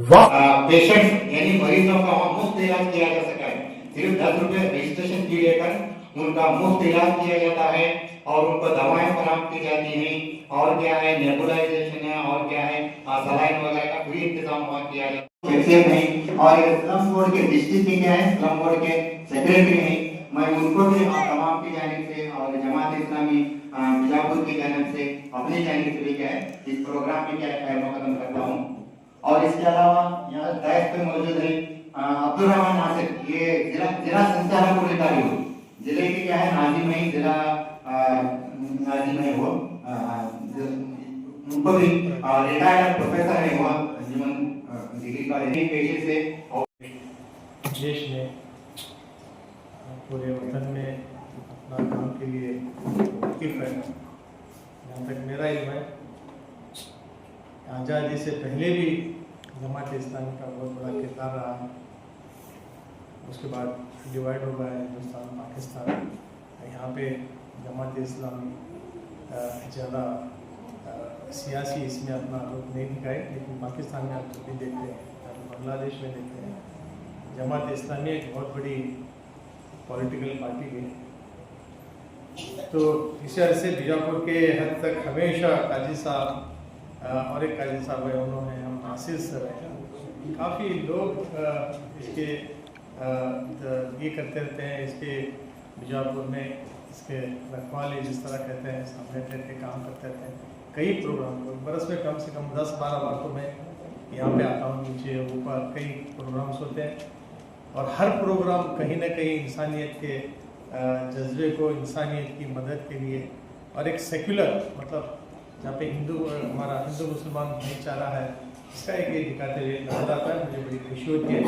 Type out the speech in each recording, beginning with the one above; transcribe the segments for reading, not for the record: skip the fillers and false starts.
Patient यानी मरीजों का वहाँ मुफ्त इलाज किया जा सका है। सिर्फ 10 रुपए रजिस्ट्रेशन फी लेकर उनका मुफ्त इलाज किया जाता है और उनको दवाएं फराहम की जाती हैं। और क्या है, नेबुलाइजेशन है, और क्या है, सलाइन वगैरह का फ्री इंतजाम वहाँ किया जाता है। और स्लम बोर्ड के डिस्ट्रिक्ट क्या है, स्लम बोर्ड के सेक्रेटरी हैं, मैं उनको भी तमाम की जानिब से और जमात इस्लामी बीजापुर की जानिब से अपनी जानिब से भी क्या है इस प्रोग्राम में क्या है खैर मुकदम करता हूँ। और इसके अलावा यहाँ दायित्व पे मौजूद है अब्दुल रहमान नासिर, ये जिला संचालक अधिकारी हो, जिले के क्या है नाजिम है, जिला नाजिम है वो, उनको भी रिटायर्ड प्रोफेसर है वो जीवन डिग्री का पेशे से देश में पूरे वतन में अपना काम के लिए वाकिफ है। जहाँ तक मेरा इल्म है, आज़ादी से पहले भी जमात इस्लामी का बहुत बड़ा किरदार रहा है। उसके बाद डिवाइड हो गया हिंदुस्तान पाकिस्तान, यहाँ पे जमात इस्लामी ज़्यादा सियासी इसमें अपना रुख नहीं दिखाए, लेकिन पाकिस्तान में आप जो भी देखते हैं, बांग्लादेश में देखते हैं, जमात इस्लामी एक बहुत बड़ी पॉलिटिकल पार्टी है। तो इस वजह से बीजापुर के हद तक हमेशा काजी साहब और एक काजी साहब है, उन्होंने हम नासिर सर हैं, काफ़ी लोग इसके ये करते रहते हैं, इसके बीजापुर में इसके रखवाले जिस तरह कहते हैं सामने रहते काम करते रहते हैं। कई प्रोग्राम को बरस में कम से कम 10-12 बार तो मैं यहाँ पे आता हूँ, नीचे ऊपर कई प्रोग्राम्स होते हैं और हर प्रोग्राम कहीं ना कहीं इंसानियत के जज्बे को, इंसानियत की मदद के लिए और एक सेक्युलर मतलब जहाँ पे हमारा हिंदू मुसलमान भाईचारा है, इसका एक ये दिखाते हुए नजर आता है। मुझे बड़ी खुशी होती है।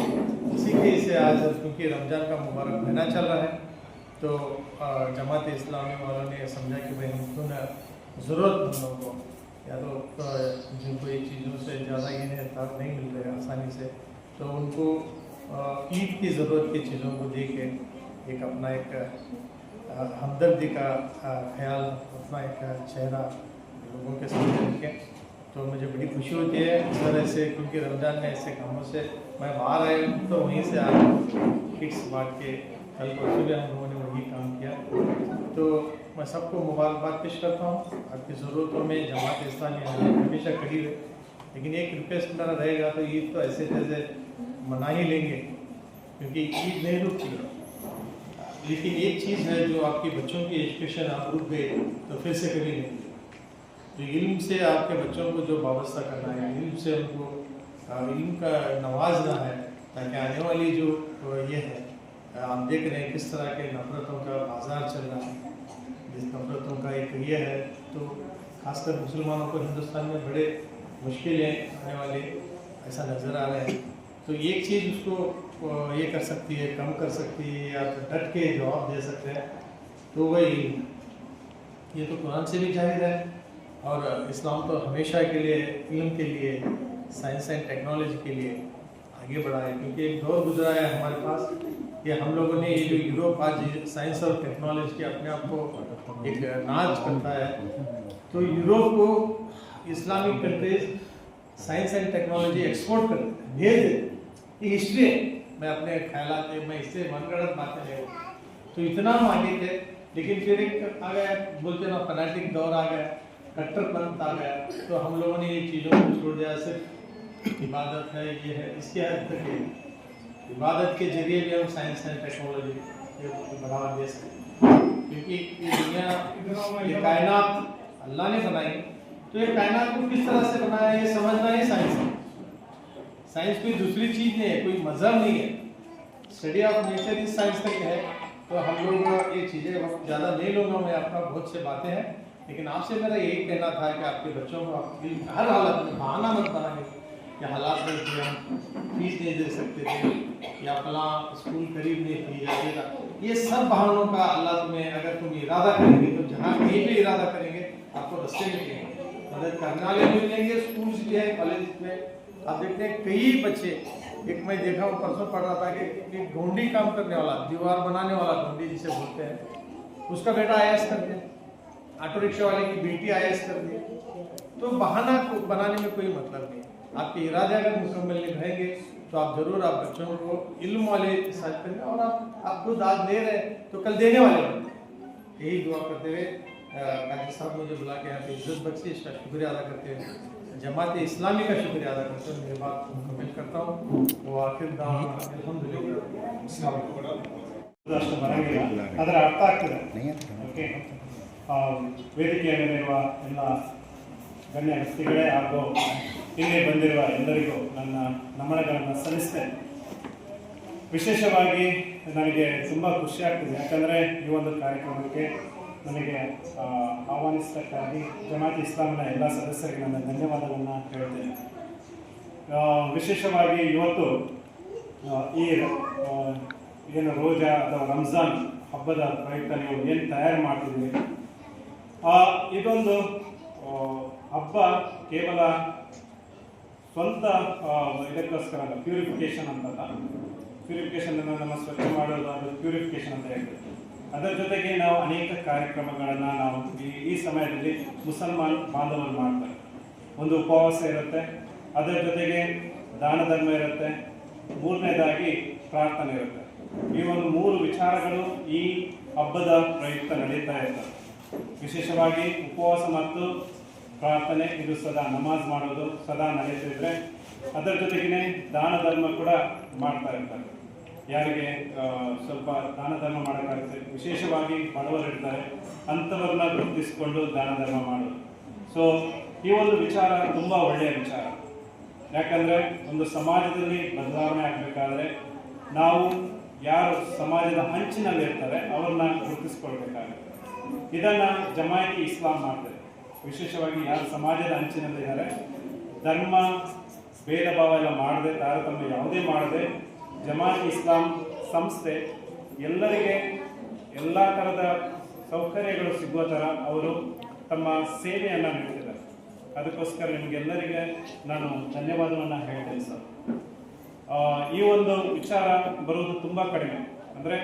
इसी के से आज क्योंकि रमज़ान का मुबारक महीना चल रहा है, तो जमात इस्लामी वालों ने समझा कि भाई हमको न ज़रूरतमंदों को या तो जिनको ये चीज़ों से ज़्यादा ये नहीं मिल रहे आसानी से, तो उनको ईद की ज़रूरत की चीज़ों को दे के एक अपना एक हमदर्दी का ख्याल, अपना एक चेहरा लोगों के सामने रखें। तो मुझे बड़ी खुशी होती है इस तरह से, क्योंकि रमज़ान में ऐसे कामों से मैं बाहर आया हूँ, तो वहीं से आज किट्स बांट के कल परसों भी हम लोगों ने वही काम किया। तो मैं सबको मुबारकबाद पेश करता हूँ। आपकी ज़रूरतों में जमात इस्लामी हमेशा खड़ी रहे, लेकिन एक रिक्वेस्ट मेरा रहेगा, तो ईद तो ऐसे तैसे मना ही लेंगे क्योंकि ईद नहीं रुकती, लेकिन एक चीज़ है जो आपकी बच्चों की एजुकेशन आप रुक गए तो फिर से कभी नहीं। तो इल्म से आपके बच्चों को जो वाबस्ता करना है, इल्म से उनको इल्म का नवाजना है, ताकि आने वाली जो ये है, आप देख रहे हैं किस तरह के नफ़रतों का बाजार चल रहा है, जिस नफ़रतों का एक ये है, तो खासकर मुसलमानों को हिंदुस्तान में बड़े मुश्किलें आने वाले ऐसा नज़र आ रहे हैं। तो एक चीज़ उसको ये कर सकती है, कम कर सकती है या डट के जवाब दे सकते हैं, तो वही ये तो कुरान से भी जाहिर है। और इस्लाम तो हमेशा के लिए इल्म के लिए, साइंस एंड टेक्नोलॉजी के लिए आगे बढ़ा है, क्योंकि एक दौर गुजरा है हमारे पास कि हम लोगों ने ये जो यूरोप आज साइंस और टेक्नोलॉजी के अपने आप को एक नाज करता है, तो यूरोप को Islamic countries science and technology export करते हैं, भेज देते। ये हिस्ट्री है, मैं अपने ख्यालात में मैं इससे मनगढ़ंत बातें नहीं, तो इतना हम आगे थे, लेकिन फिर एक आ गया बोलते ना फैनेटिक दौर आ गया, कट्टरपंथ आ गया, तो हम लोगों ने ये चीज़ों को छोड़ दिया। सिर्फ इबादत है, ये है, इसके हद तक है, इबादत के जरिए भी हम साइंस एंड टेक्नोलॉजी को बढ़ावा दे सकते हैं, क्योंकि ये दुनिया, ये कायनात अल्लाह ने बनाई, तो ये कायनात को किस तरह से बनाया ये समझना ही साइंस है। साइंस कोई दूसरी चीज़ नहीं है, कोई मजहब नहीं है, स्टडी ऑफ नेचर इस साइंस तक है। तो हम लोग ये चीज़ें वक्त ज़्यादा नहीं लूँगा मैं, आपका बहुत से बातें हैं, लेकिन आपसे मेरा यही कहना था कि आपके बच्चों को आप हर हालत में बहाना मत बनाएंगे कि हालात में थे, हम फीस नहीं दे सकते थे या फलां स्कूल करीब नहीं थी या ये सब बहानों का अल्लाह तुम्हें, अगर तुम इरादा करेंगे तो जहाँ कहीं भी इरादा करेंगे आपको रास्ते मिलेंगे, मदद करने वाले मिलेंगे, स्कूल भी है, कॉलेज में। आप देखते हैं कई बच्चे, एक मैं देखा हूँ परसों पढ़ रहा था कि गोंडी काम करने वाला, दीवार बनाने वाला, गोंडी जिसे बोलते हैं, उसका बेटा IAS कर दिया, ऑटो रिक्शा वाले की बेटी IAS कर दी। तो बहाना बनाने में कोई मतलब नहीं है। आपके इरादे अगर मुकम्मल रहेंगे तो आप जरूर आप बच्चों को इल्म वाले साथ करेंगे, और आप खुद आज दे रहे हैं तो कल देने वाले होंगे। यही दुआ करते हुए काजी साहब मुझे बुला के यहाँ पे इज्जत बख्शी, इसका शुक्रिया अदा करते हुए जमात इस्लामी का शुक्रिया अदा करते हुए मेरी बात को मुकम्मल करता हूँ। वो आखिर ಅಷ್ಟು ಬರಂಗಿಲ್ಲ, ಅದರ ಅರ್ಥ ಆಗ್ತದೆ. ಓಕೆ, ವೇದಿಕೆಯ ಮೇಲಿರುವ ಎಲ್ಲ ಗಣ್ಯ ವ್ಯಕ್ತಿಗಳೇ ಹಾಗೂ ಇಲ್ಲಿ ಬಂದಿರುವ ಎಲ್ಲರಿಗೂ ನನ್ನ ನಮನಗಳನ್ನು ಸಲ್ಲಿಸ್ತೇನೆ. ವಿಶೇಷವಾಗಿ ನನಗೆ ತುಂಬ ಖುಷಿ ಆಗ್ತಿದೆ, ಯಾಕಂದರೆ ಈ ಒಂದು ಕಾರ್ಯಕ್ರಮಕ್ಕೆ ನನಗೆ ಆಹ್ವಾನಿಸಕ್ಕಾಗಿ ಜಮಾತ್ ಇಸ್ಲಾಮಿನ ಎಲ್ಲ ಸದಸ್ಯರಿಗೆ ನನ್ನ ಧನ್ಯವಾದಗಳನ್ನು ಹೇಳ್ತೇನೆ. ವಿಶೇಷವಾಗಿ ಇವತ್ತು ಈ ಏನು ರೋಜಾ ಅಥವಾ ರಂಜಾನ್ ಹಬ್ಬದ ಪ್ರಯುಕ್ತ ನೀವು ಏನು ತಯಾರು ಮಾಡ್ತಿದ್ದೀವಿ, ಇದೊಂದು ಹಬ್ಬ ಕೇವಲ ಸ್ವಂತ ಇದಕ್ಕೋಸ್ಕರ ಅಲ್ಲ, ಪ್ಯೂರಿಫಿಕೇಶನ್ ಅಂತಲ್ಲ. ಪ್ಯೂರಿಫಿಕೇಶನ್ ನಮ್ಮ ಸ್ವಚ್ಛ ಮಾಡೋದು, ಅದು ಪ್ಯೂರಿಫಿಕೇಶನ್ ಅಂತ ಹೇಳ್ತೀವಿ. ಅದರ ಜೊತೆಗೆ ನಾವು ಅನೇಕ ಕಾರ್ಯಕ್ರಮಗಳನ್ನು ನಾವು ಈ ಸಮಯದಲ್ಲಿ ಮುಸಲ್ಮಾನ್ ಬಾಂಧವರು ಮಾಡ್ತಾರೆ. ಒಂದು ಉಪವಾಸ ಇರುತ್ತೆ, ಅದರ ಜೊತೆಗೆ ದಾನ ಧರ್ಮ ಇರುತ್ತೆ, ಮೂರನೇದಾಗಿ ಪ್ರಾರ್ಥನೆ ಇರುತ್ತೆ. ಈ ಒಂದು 3 ವಿಚಾರಗಳು ಈ ಹಬ್ಬದ ಪ್ರಯುಕ್ತ ನಡೀತಾ ಇರ್ತವೆ. ವಿಶೇಷವಾಗಿ ಉಪವಾಸ ಮತ್ತು ಪ್ರಾರ್ಥನೆ, ಇದು ಸದಾ ನಮಾಜ್ ಮಾಡೋದು ಸದಾ ನಡೀತಿದ್ರೆ, ಅದರ ಜೊತೆಗೇ ದಾನ ಧರ್ಮ ಕೂಡ ಮಾಡ್ತಾ ಇರ್ತಾರೆ. ಯಾರಿಗೆ ಸ್ವಲ್ಪ ದಾನ ಧರ್ಮ ಮಾಡೋಕ್ಕಾಗುತ್ತೆ, ವಿಶೇಷವಾಗಿ ಬಡವರಿರ್ತಾರೆ, ಅಂಥವ್ರನ್ನ ಗುರುತಿಸಿಕೊಂಡು ದಾನ ಧರ್ಮ ಮಾಡೋದು. ಸೊ ಈ ಒಂದು ವಿಚಾರ ತುಂಬ ಒಳ್ಳೆಯ ವಿಚಾರ. ಯಾಕಂದರೆ ಒಂದು ಸಮಾಜದಲ್ಲಿ ಬದಲಾವಣೆ ಆಗಬೇಕಾದ್ರೆ ನಾವು ಯಾರು ಸಮಾಜದ ಅಂಚಿನಲ್ಲಿ ಇರ್ತಾರೆ ಅವ್ರನ್ನ ಗುರುತಿಸ್ಕೊಳ್ಬೇಕಾಗುತ್ತೆ. ಇದನ್ನು ಜಮಾಯತ್ ಇಸ್ಲಾಂ ಮಾಡ್ತಾರೆ. ವಿಶೇಷವಾಗಿ ಯಾರು ಸಮಾಜದ ಅಂಚಿನಲ್ಲಿದ್ದಾರೆ, ಧರ್ಮ ಭೇದ ಭಾವ ಎಲ್ಲ ಮಾಡದೆ, ತಾರತಮ್ಯ ಯಾವುದೇ ಮಾಡದೆ, ಜಮಾತ್ ಇಸ್ಲಾಂ ಸಂಸ್ಥೆ ಎಲ್ಲರಿಗೆ ಎಲ್ಲ ಥರದ ಸೌಕರ್ಯಗಳು ಸಿಗುವ ಥರ ಅವರು ತಮ್ಮ ಸೇವೆಯನ್ನು ನೀಡ್ತಿದ್ದಾರೆ. ಅದಕ್ಕೋಸ್ಕರ ನಿಮಗೆಲ್ಲರಿಗೆ ನಾನು ಧನ್ಯವಾದವನ್ನು ಹೇಳ್ತೇನೆ ಸರ್. ಈ ಒಂದು ವಿಚಾರ ಬರುವುದು ತುಂಬ ಕಡಿಮೆ. ಅಂದರೆ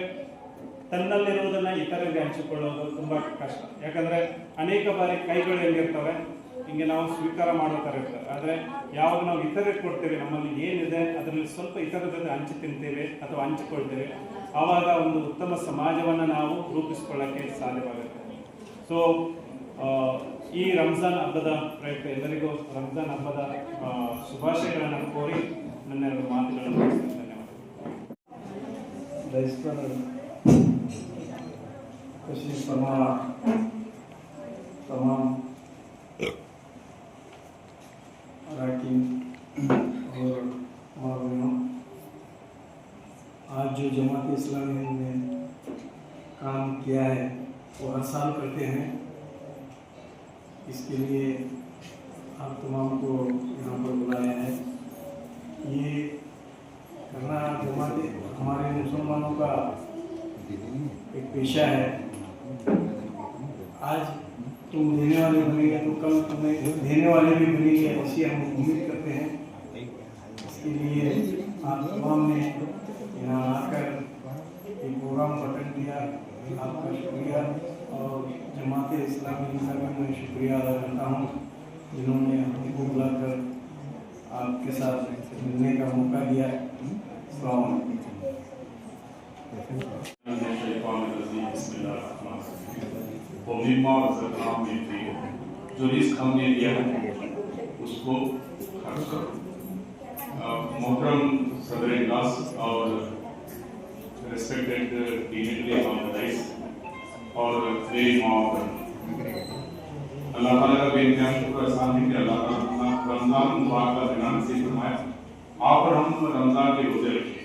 ತನ್ನಲ್ಲಿರುವುದನ್ನು ಇತರರಿಗೆ ಹಂಚಿಕೊಳ್ಳೋದು ತುಂಬ ಕಷ್ಟ. ಯಾಕಂದರೆ ಅನೇಕ ಬಾರಿ ಕೈಗಳು ಹೆಂಗಿರ್ತವೆ, ಹಿಂಗೆ ನಾವು ಸ್ವೀಕಾರ ಮಾಡೋ ಥರ ಇರ್ತವೆ. ಆದರೆ ಯಾವಾಗ ನಾವು ಇತರರಿಗೆ ಕೊಡ್ತೇವೆ, ನಮ್ಮಲ್ಲಿ ಏನಿದೆ ಅದರಲ್ಲಿ ಸ್ವಲ್ಪ ಇತರ ಜೊತೆ ಹಂಚಿ ತಿಂತೇವೆ ಅಥವಾ ಹಂಚಿಕೊಳ್ತೇವೆ, ಆವಾಗ ಒಂದು ಉತ್ತಮ ಸಮಾಜವನ್ನು ನಾವು ರೂಪಿಸ್ಕೊಳ್ಳೋಕ್ಕೆ ಸಾಧ್ಯವಾಗುತ್ತೆ. ಸೊ ಈ ರಂಜಾನ್ ಹಬ್ಬದ ಪ್ರಯುಕ್ತ ಎಲ್ಲರಿಗೂ ರಂಜಾನ್ ಹಬ್ಬದ ಶುಭಾಶಯಗಳನ್ನು ಕೋರಿ ನನ್ನ 2 ಮಾತುಗಳನ್ನು ಮುಗಿಸ್ತೇನೆ. ಧನ್ಯವಾದ. तशरीफ फरमा तमाम अरकान और मालूम, आज जो जमात इस्लामी ने काम किया है वो हर साल करते हैं. इसके लिए आप तमाम को यहाँ पर बुलाया है. ये करना जमात हमारे मुसलमानों का एक पेशा है. आज तुम देने वाले बनेंगे तो कल तुम्हें देने वाले भी बनेंगे, ऐसी हम उम्मीद करते हैं. इसके लिए आप तमाम ने यहाँ आकर ये प्रोग्राम अटेंड किया, आपका शुक्रिया. और जमात इस्लामी का भी मैं शुक्रिया अदा करता हूँ जिन्होंने हमको बुलाकर आपके साथ मिलने का मौका दिया. जो रिस्क हमने लिया है उसको खर्च करो. मोहतरम सदर इजलास और रेस्पेक्टेड डिग्निटरी ऑर्गेनाइज और अल्लाह ताला का बेइंतहा शुक्र एहसान है कि अल्लाह ताला रमजान मुबारक का दिन नसीब फरमाया. आप और हम रमजान के रोजे रखे.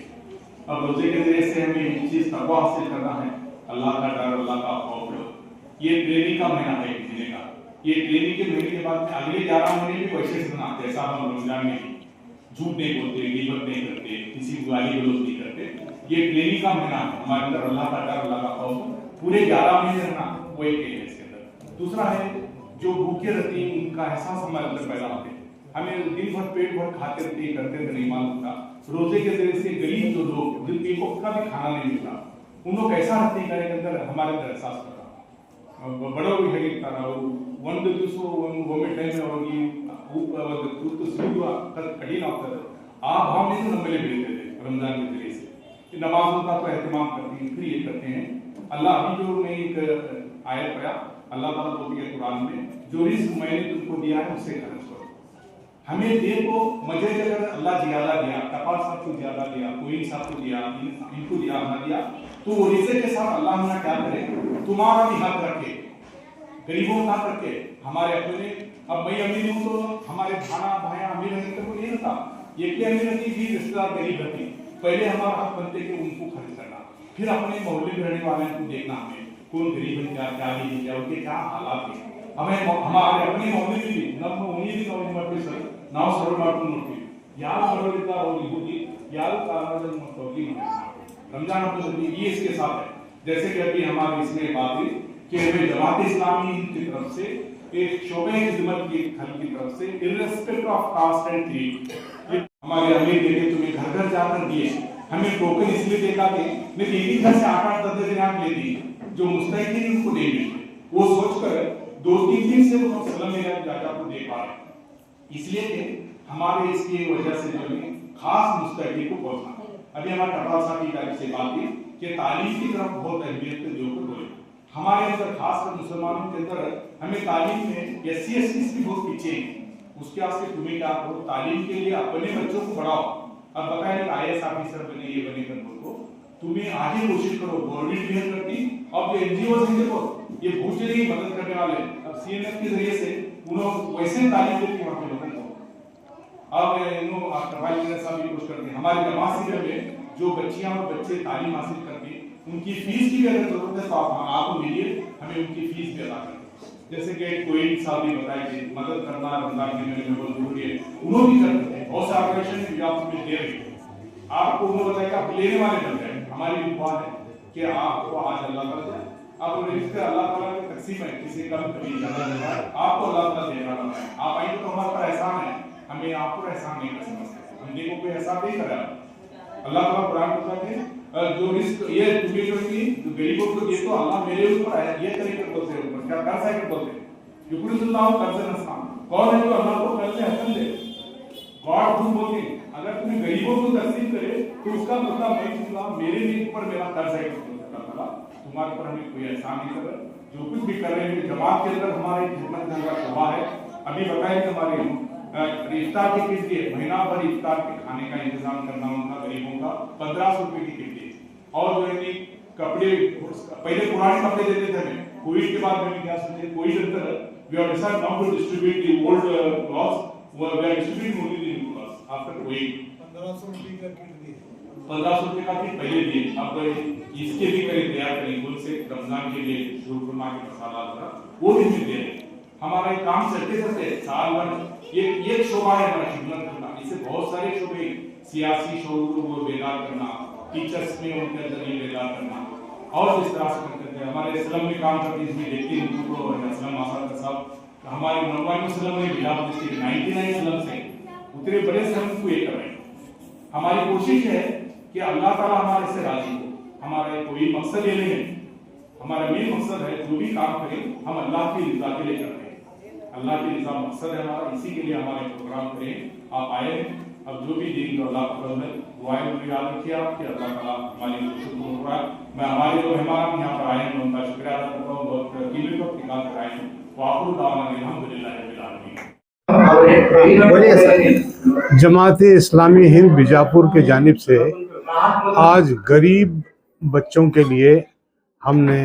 अब रोजे के जरिए से हमें एक चीज तकवा हासिल करना है, अल्लाह का डर, अल्लाह का खौफ. ये ट्रेनिंग का महीना है जीने का. ये ट्रेनिंग के महीने के बाद अगले 11 महीने भी वैसे से बनाते हैं. हम रमजान में झूठ नहीं बोलते, गिबत नहीं करते, किसी गाली गलौज नहीं करते. ये ट्रेनिंग का महीना है. हमारे अंदर अल्लाह का डर, अल्लाह का खौफ पूरे 11 महीने रहना, वो एक है इसके अंदर. दूसरा है जो भूखे रहते हैं उनका एहसास हमारे अंदर पैदा होते हैं. हमें दिन भर पेट भर खाते रहते हैं, करते रहते, नहीं मालूम होता. रोजे के जरिए से गरीब जो लोग जिनके को का भी खाना नहीं मिलता, उन लोग कैसा रहते हैं के अंदर हमारे अंदर एहसास करता. ಬಡವರು ಹೇಗಿರ್ತಾರೆ ಅವರು ಒಂದು ದಿವಸ ಒಮ್ಮೆ ಟೈಮ್ ಅವರಿಗೆ ಕೂತು ಸಿಗುವ ಕಠಿಣ ಆಗ್ತದೆ. ಆ ಭಾವನೆಯನ್ನು ನಮ್ಮಲ್ಲಿ ಬೆಳೀತದೆ रमजान के जरिए से. नमाजों का तो एहतमाम करते हैं, फिर ये करते हैं. अल्लाह अभी जो मैं एक आयत पढ़ा, अल्लाह ताला बोलते हैं कुरान में, जो रिस्क मैंने तुमको दिया है उससे खर्च करो. हमें देखो मजे अगर अल्लाह ज्यादा दिया, कपाल साहब को ज्यादा दिया, कोई साहब को दिया, इनको दिया ना दिया, तो वो रिस्क के साथ अल्लाह हमारा क्या करे, तुम्हारा भी हक रखे, गरीबों का हक रखे. हमारे अपने अब मैं अमीर हूँ तो हमारे भाना भाया अमीर रहते तो नहीं होता, एक अमीर रहती भी रिश्तेदार गरीब रहती. पहले हमारा हक बनते कि उनको खर्च करना, फिर अपने मोहल्ले में रहने वाले को देखना, हमें कौन गरीब है क्या नहीं है, उनके क्या हालात है. हमें हमारे अपने मोहल्ले में भी ನಮ್ಮ ಉನಿದಿ ನಾವು ಏನು ಮಾಡ್ತೀವಿ ಸರ್, ನಾವು ಸರ್ವ್ ಮಾಡ್ಕೊಂಡು ನೋಡ್ತೀವಿ ಯಾರು ಬರೋದಿದ್ದಾರೆ ಅವ್ರಿಗೆ ಹೋಗಿ ಯಾರು ಕಾರಣದಲ್ಲಿ ಹೋಗಿ रमजान हफ्ते ये इसके साथ है. जैसे कि अभी हमारे इसमें बात हुई कि हमें जमात इस्लामी की तरफ से एक शोबे खिदमत की खल की तरफ से इर्रेस्पेक्ट ऑफ कास्ट एंड क्रीड हमारे अमीर देखे तुम्हें घर घर जाकर दिए. हमें टोकन इसलिए देखा कि नहीं एक ही घर से 8-8 10 दिनार ले दी, जो मुस्तहिक थे उनको नहीं मिलते. वो सोचकर 2-3 दिन से वो सलम में जाकर को दे पा रहे, इसलिए कि हमारे इसकी वजह से जो है खास मुस्तहिक को पहुंचना. अभी हमारे कपाल साहब की तरफ से बात की कि तालीम की तरफ बहुत अहमियत देकर बोले. हमारे अंदर खासकर मुसलमानों के अंदर हमें तालीम में SC ST भी बहुत पीछे हैं. उसके वास्ते तुम्हें क्या करो, तालीम के लिए अपने बच्चों को बढ़ाओ. अब बताया IAS ऑफिसर बने ये बने कर बोलो, तुम्हें आगे कोशिश करो. गवर्नमेंट भी हेल्प करती, अब जो NGOs हैं देखो ये भूखे नहीं मदद करने वाले, अब CNF के जरिए से उन्होंने वैसे तालीम देती वहाँ पे लोगों को. अब साहब भी कुछ करते हैं. हमारे जमात शिविर में जो बच्चियां और बच्चे तालीम हासिल करके उनकी फीस की भी अगर जरूरत है तो आपको मिलिए, हमें उनकी फीस भी अदा करें. जैसे कि कोई साहब भी बताए कि मदद करना रमजान के महीने में बहुत जरूरी है, उन्होंने भी करते हैं. बहुत से ऑर्गेनाइजेशन भी आपको दे रहे हैं, आपको उन्होंने बताया कि आप लेने वाले बन जाए. हमारी भी दुआ है कि आपको आज अल्लाह ताला आप रिश्ते अल्लाह ताला की तकसीम है, किसी का कभी ज्यादा नहीं है, आपको अल्लाह ताला देगा. आप आएंगे तो हमारे पर एहसान है, हमें आपको एहसान नहीं कर सकते. हमने को कोई एहसान नहीं करा. अल्लाह ताला कुरान में कहते हैं जो रिस्क ये तुम्हें जो की गरीबों को दे तो अल्लाह मेरे ऊपर है, ये तरीके बोलते हैं ऊपर क्या कर्ज है बोलते हैं. युकुरुल्लाह कर्ज नस्तान कौन है जो अल्लाह को कर्ज हसन दे. गॉड खुद बोलते हैं अगर तुम्हें गरीबों को तस्लीम करे तो उसका मतलब मैं कहूंगा मेरे भी ऊपर मेरा कर्ज है. अल्लाह ताला तुम्हारे पर हमें कोई एहसान नहीं कर रहा. जो कुछ भी कर रहे हैं जमात के अंदर हमारे खिदमत का शोभा है. अभी बताया कि हमारे इफ्तार की किट दिए, महीना भर इफ्तार के खाने का इंतजाम करना उनका गरीबों का 1500 रुपए की किट दी. और जो है कपड़े पहले पुराने कपड़े देते थे हमें, कोविड के बाद में क्या सोचे कोविड अंदर we have decided now to distribute the old clothes, we are distributing only the new clothes after COVID. 1500 रुपए का किट दिए, 1500 रुपए का किट पहले दिए. अब इसके भी करीब तैयार करें बोल से रमजान के लिए शुरू के मसाला वो भी मिल रहे. हमारा काम चलते चलते साल भर ये शोभा है हमारा खिदमत करना. इससे बहुत सारे शोभे सियासी शोरों को बेदार करना, टीचर्स में उनके अंदर ये बेदार करना और इस तरह से करते हैं. हमारे इस्लाम में काम करते हैं इसमें देखते हैं उनको इस्लाम आसाद साहब हमारे नौवानी इस्लाम में बिहार डिस्ट्रिक्ट 99 इस्लाम से उतने बड़े श्रम को ये कर रहे हैं. हमारी कोशिश है कि अल्लाह ताला हमारे से राजी हो. हमारा कोई मकसद ये नहीं है, हमारा मेन मकसद है जो भी काम करें हम अल्लाह की रज़ा के लिए करते हैं. अल्लाह की रज़ा मकसद है हमारा, इसी के लिए हमारे प्रोग्राम करें. आप आए हैं, अब जो भी दिन अल्लाह का फजल है दुआएं में याद रखिए आप कि अल्लाह ताला हमारी शुक्र हो रहा है. मैं हमारे जो मेहमान यहाँ पर आए हैं उनका शुक्रिया अदा करता हूँ. बहुत कीमत वक्त निकाल कर आए हैं. वाक़िअ दावाना अल्हम्दुलिल्लाह रब्बिल आलमीन. जमात इस्लामी हिंद बीजापुर के जानिब से आज गरीब बच्चों के लिए हमने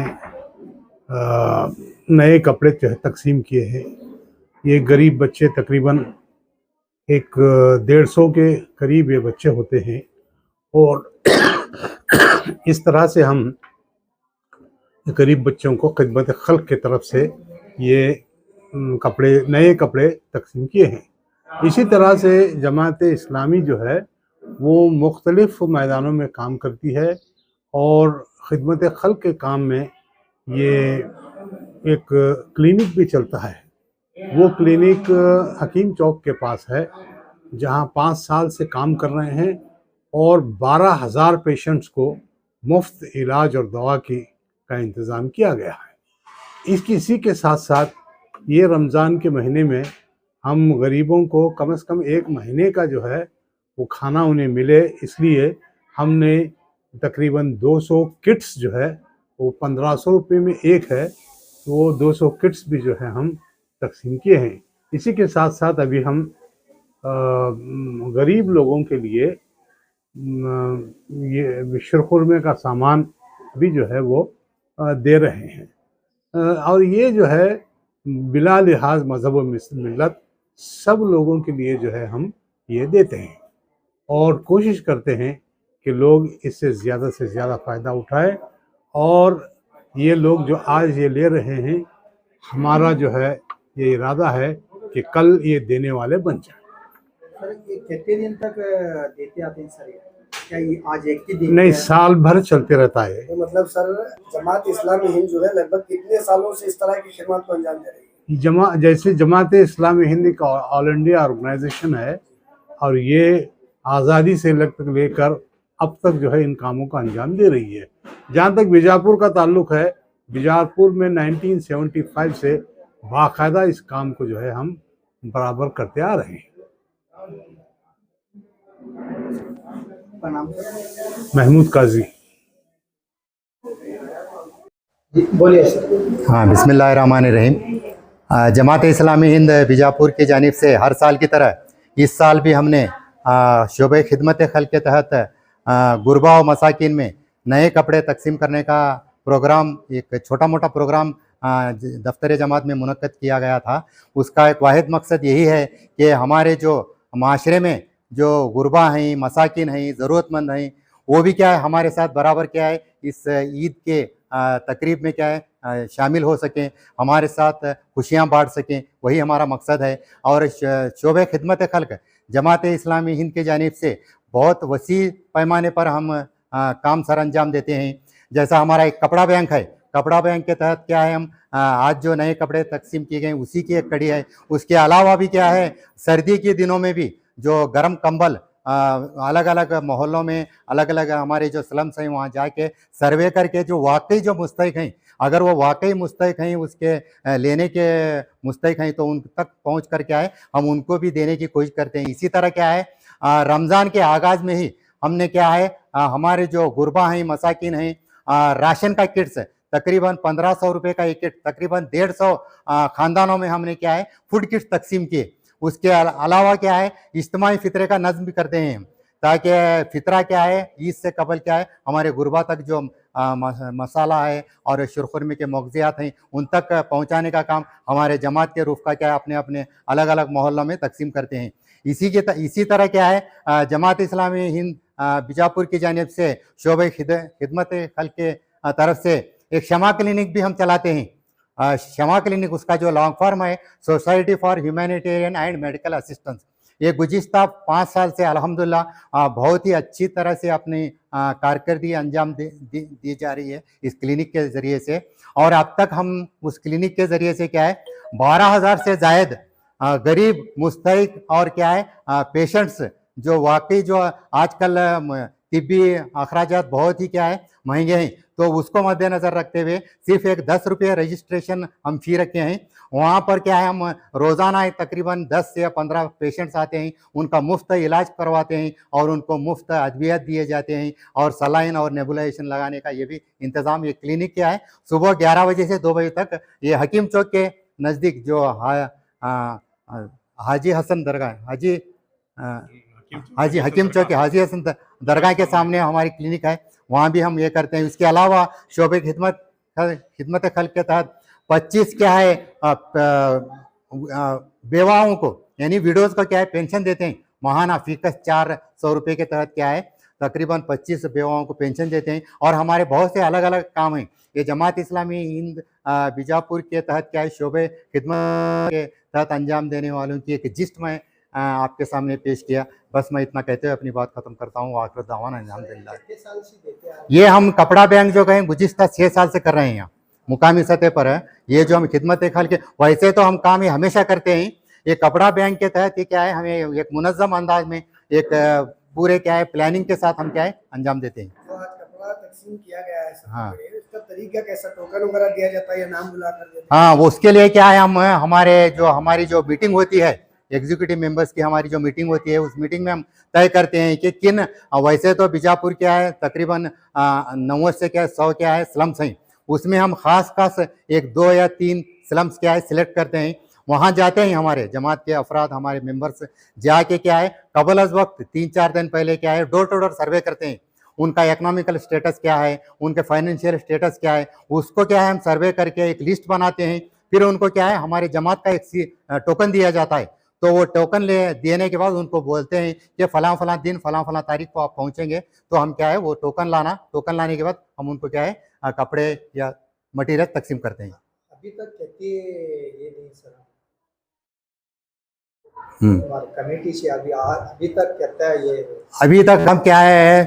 नए कपड़े तकसीम किए हैं. ये गरीब बच्चे तकरीबन 150 के करीब ये बच्चे होते हैं और इस तरह से हम गरीब बच्चों को खिदमत खल्क की तरफ से ये नए कपड़े तकसीम किए हैं. इसी तरह से जमात इस्लामी जो है वो मुख्तलिफ मैदानों में काम करती है और खिदमत खल्क के काम में ये एक क्लिनिक भी चलता है. वो क्लिनिक हकीम चौक के पास है जहां 5 साल से काम कर रहे हैं और 12,000 पेशेंट्स को मुफ्त इलाज और दवा का इंतज़ाम किया गया है. इसी के साथ साथ ये रमज़ान के महीने में हम गरीबों को कम से कम एक महीने का जो है वो खाना उन्हें मिले, इसलिए हमने तकरीबन 200 किट्स जो है वो 1500 रुपये में एक है, तो वो 200 किट्स भी जो है हम तकसीम किए हैं। इसी के साथ साथ अभी हम गरीब लोगों के लिए ये शीरखुरमे का सामान भी जो है वो दे रहे हैं। और ये जो है बिला लिहाज मज़हब व मिल्लत सब लोगों के लिए जो है हम ये देते हैं और कोशिश करते हैं कि लोग इससे ज़्यादा से ज़्यादा फ़ायदा उठाएं। और ये लोग जो आज ये ले रहे हैं, हमारा जो है ये इरादा है कि कल ये देने वाले बन जाए। सर ये कितने दिन तक देते आते हैं सर? क्या ये आज एक ही दिन? नहीं, साल भर चलते रहता है। तो मतलब सर जमात इस्लामी हिंद जो है लगभग कितने सालों से इस तरह की खिदमत को अंजाम दे रही है? जैसे जमात इस्लामी हिंद का ऑल इंडिया ऑर्गेनाइजेशन है और ये आज़ादी से लेकर अब तक जो है इन कामों का अंजाम दे रही है। जहाँ तक बीजापुर का ताल्लुक है, बीजापुर में 1975 से बाकायदा इस काम को जो है हम बराबर करते आ रहे हैं। नाम महमूद काजी। बोलिए सर। हाँ, बिस्मिल्लाहिर्रहमानिर्रहीम। जमात इस्लामी हिंद बीजापुर की जानिब से हर साल की तरह इस साल भी हमने शोबे खिदमत खल के तहत गुरबा और मसाकिन में नए कपड़े तकसीम करने का प्रोग्राम, एक छोटा मोटा प्रोग्राम दफ्तर जमात में मुनक्कद किया गया था। उसका एक वाहिद मकसद यही है कि हमारे जो माशरे में जो गुरबा हैं, मसाकिन हैं, ज़रूरतमंद हैं, वो भी क्या है हमारे साथ बराबर क्या है इस ईद के तकरीब में क्या है शामिल हो सकें, हमारे साथ खुशियाँ बांट सकें, वही हमारा मकसद है। और शोबे खिदमत खल्क जमात इस्लामी हिंद की जानिब से बहुत वसी पैमाने पर हम काम सर अंजाम देते हैं। जैसा हमारा एक कपड़ा बैंक है, कपड़ा बैंक के तहत क्या है हम आज जो नए कपड़े तकसीम किए गए उसी की एक कड़ी है। उसके अलावा भी क्या है सर्दी के दिनों में भी जो गर्म कंबल अलग अलग मोहल्लों में अलग अलग हमारे जो स्लम्स हैं वहाँ जाके सर्वे करके जो वाकई जो मुस्तहिक हैं, अगर वो वाकई मुस्तहिक हैं, उसके लेने के मुस्तहिक हैं, तो उन तक पहुँच कर क्या है हम उनको भी देने की कोशिश करते हैं। इसी तरह क्या है रमज़ान के आगाज़ में ही हमने क्या है हमारे जो गुरबा हैं, मसाकिन हैं, राशन का किट्स तकरीबन 1500 रुपये का एक किट तकरीबन 150 ख़ानदानों में हमने क्या है फूड किट्स तकसीम किए। उसके अलावा क्या है इज्तिमाई फितरे का नज़्म भी करते हैं ताकि फितरा क्या है ईद से कबल क्या है हमारे गुरबा तक जो मसाला है और शुरखुरमे के मौज़ियात हैं उन तक पहुंचाने का काम हमारे जमात के रूफ का क्या है अपने अपने अलग अलग मोहल्लों में तकसीम करते हैं। इसी तरह क्या है जमात इस्लामी हिंद बीजापुर की जानिब से शोबे खिदमत खल के तरफ से एक शमा क्लिनिक भी हम चलाते हैं। शमा क्लिनिक उसका जो लॉन्ग फॉर्म है society for humanitarian and medical assistance. ये गुज़िश्ता 5 साल से अल्हम्दुलिल्लाह बहुत ही अच्छी तरह से अपनी कारकर्दगी अंजाम दी जा रही है इस क्लिनिक के ज़रिए से। और अब तक हम उस क्लिनिक के ज़रिए से क्या है 12,000 से ज़ायद गरीब मुस्तहिक और क्या है पेशेंट्स जो वाकई जो आजकल तिब्बी अखराजात बहुत ही क्या है महंगे हैं, तो उसको मद्देनज़र रखते हुए सिर्फ एक 10 रुपये रजिस्ट्रेशन हम फ़ी रखे हैं। वहाँ पर क्या है हम रोज़ाना तकरीबन 10 से 15 पेशेंट्स आते हैं, उनका मुफ्त इलाज करवाते हैं और उनको मुफ्त अद्वियत दिए जाते हैं और सलाइन और नेबुलाइजेशन लगाने का ये भी इंतज़ाम ये क्लिनिक क्या है सुबह 11 बजे से 2 बजे तक ये हकीम चौक के नज़दीक जो हाजी हसन दरगाह हाजी हकीम चौक के हाजी हसन दरगाह के सामने हमारी क्लिनिक है, वहाँ भी हम ये करते हैं। इसके अलावा शोबे खिदमत खल्क के तहत 25 क्या है बेवाओं को यानी विडोज़ को क्या है पेंशन देते हैं माहाना फ़ीकस 400 रुपये के तहत क्या है तकरीबन 25 बेवाओं को पेंशन देते हैं। और हमारे बहुत से अलग अलग काम हैं। ये जमात इस्लामी हिंद बीजापुर के तहत क्या है शोबे खिदमत के तहत अंजाम देने वालों की एक जिस्ट में आपके सामने पेश किया। बस मैं इतना कहते हुए अपनी बात खत्म करता हूँ। आखिर दावाना अल्हम्दुलिल्लाह। ये हम कपड़ा बैंक जो कहें गुज़िश्ता 6 साल से कर रहे हैं, यहाँ मुकामी सतह पर है। ये जो हम खिदमत खल के वैसे तो हम काम ये हमेशा करते हैं, ये कपड़ा बैंक के तहत ये क्या है हमें एक मुनज़्ज़म अंदाज में एक पूरे क्या है प्लानिंग के साथ हम क्या है अंजाम देते हैं। तकसीम किया गया है हाँ। इसका तरीका कैसा, टोकन वगैरह दिया जाता है या नाम बुला कर देते हैं? हाँ, वो उसके लिए क्या है, हम हमारी जो मीटिंग होती है एग्जीक्यूटिव मेंबर्स की, हमारी जो मीटिंग होती है, उस मीटिंग में हम तय करते हैं कि किन, वैसे तो बीजापुर क्या है तकरीबन 90 से क्या 100 क्या है स्लम्स हैं, उसमें हम खास एक 2 या 3 स्लम्स क्या है सिलेक्ट करते हैं। वहाँ जाते हैं हमारे जमात के अफराद, हमारे मेंबर्स जाके क्या है कबल अज वक्त 3-4 दिन पहले क्या है डोर टू डोर सर्वे करते हैं, उनका इकोनॉमिकल स्टेटस क्या है, उनके फाइनेंशियल स्टेटस क्या है, उसको क्या है हम सर्वे करके एक लिस्ट बनाते हैं। फिर उनको क्या है हमारे जमात का एक टोकन दिया जाता है, तो वो टोकन देने के बाद उनको बोलते हैं कि फलां दिन फलां तारीख को आप पहुंचेंगे, तो हम क्या है वो टोकन लाने के बाद हम उनको क्या है कपड़े या मटेरियल तकसीम करते हैं। अभी तक कहती है ये नहीं सर, कमेटी से अभी तक कहता है ये, अभी तक हम क्या है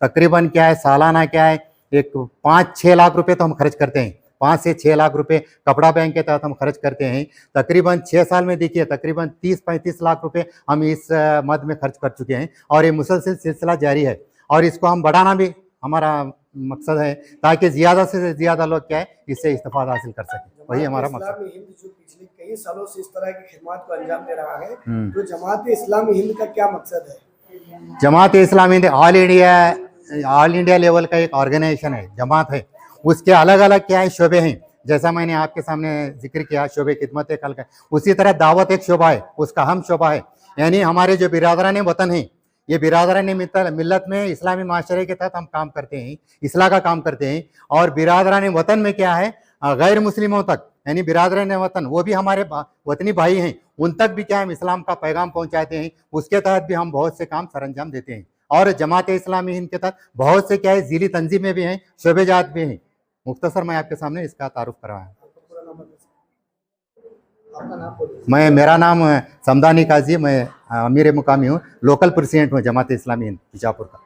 तकरीबन क्या है सालाना क्या है एक 5-6 लाख रुपए तो हम खर्च करते हैं, 5 से 6 लाख रुपए कपड़ा बैंक के तहत हम खर्च करते हैं। तकरीबन 6 साल में देखिए तकरीबन 30-35 लाख रुपए हम इस मद में खर्च कर चुके हैं, और ये मुसलसल सिलसिला जारी है, और इसको हम बढ़ाना भी हमारा मकसद है, ताकि ज़्यादा से ज़्यादा लोग क्या है इससे इस्तेफादा हासिल कर सकें, वही हमारा मकसद। हिंद जो पिछले कई सालों से इस तरह की खिदमत को अंजाम दे रहा है, तो जमात इस्लामी हिंद का क्या मकसद है? Jamaat Islami Hind all India level का एक ऑर्गेनाइजेशन है, जमात है, उसके अलग अलग क्या है शोबे हैं, जैसा मैंने आपके सामने जिक्र किया शोबे खिदमत खल्क है, उसी तरह दावत एक शोबा है, उसका हम शोबा है। यानी हमारे जो बिरादरान वतन है, ये बिरादरान मिल्लत में इस्लामी माशरे के तहत हम काम करते हैं, इस्लाह का काम करते हैं, और बिरादरान वतन में क्या है गैर मुस्लिमों तक, यानी बिरादरान वतन वो भी हमारे वतनी भाई हैं, उन तक भी क्या हम इस्लाम का पैगाम पहुंचाते हैं, उसके तहत भी हम बहुत से काम सरअंजाम देते हैं। और जमात इस्लामी हिंद के तहत बहुत से क्या है ज़िली तंजीमें भी हैं, शोबेजात भी हैं। मुख्तसर मैं आपके सामने इसका तारुफ करवाया। मेरा नाम समदानी काजी, मैं अमीर मुकामी हूँ, लोकल प्रेसिडेंट हूँ जमात इस्लामी हिंद बीजापुर का।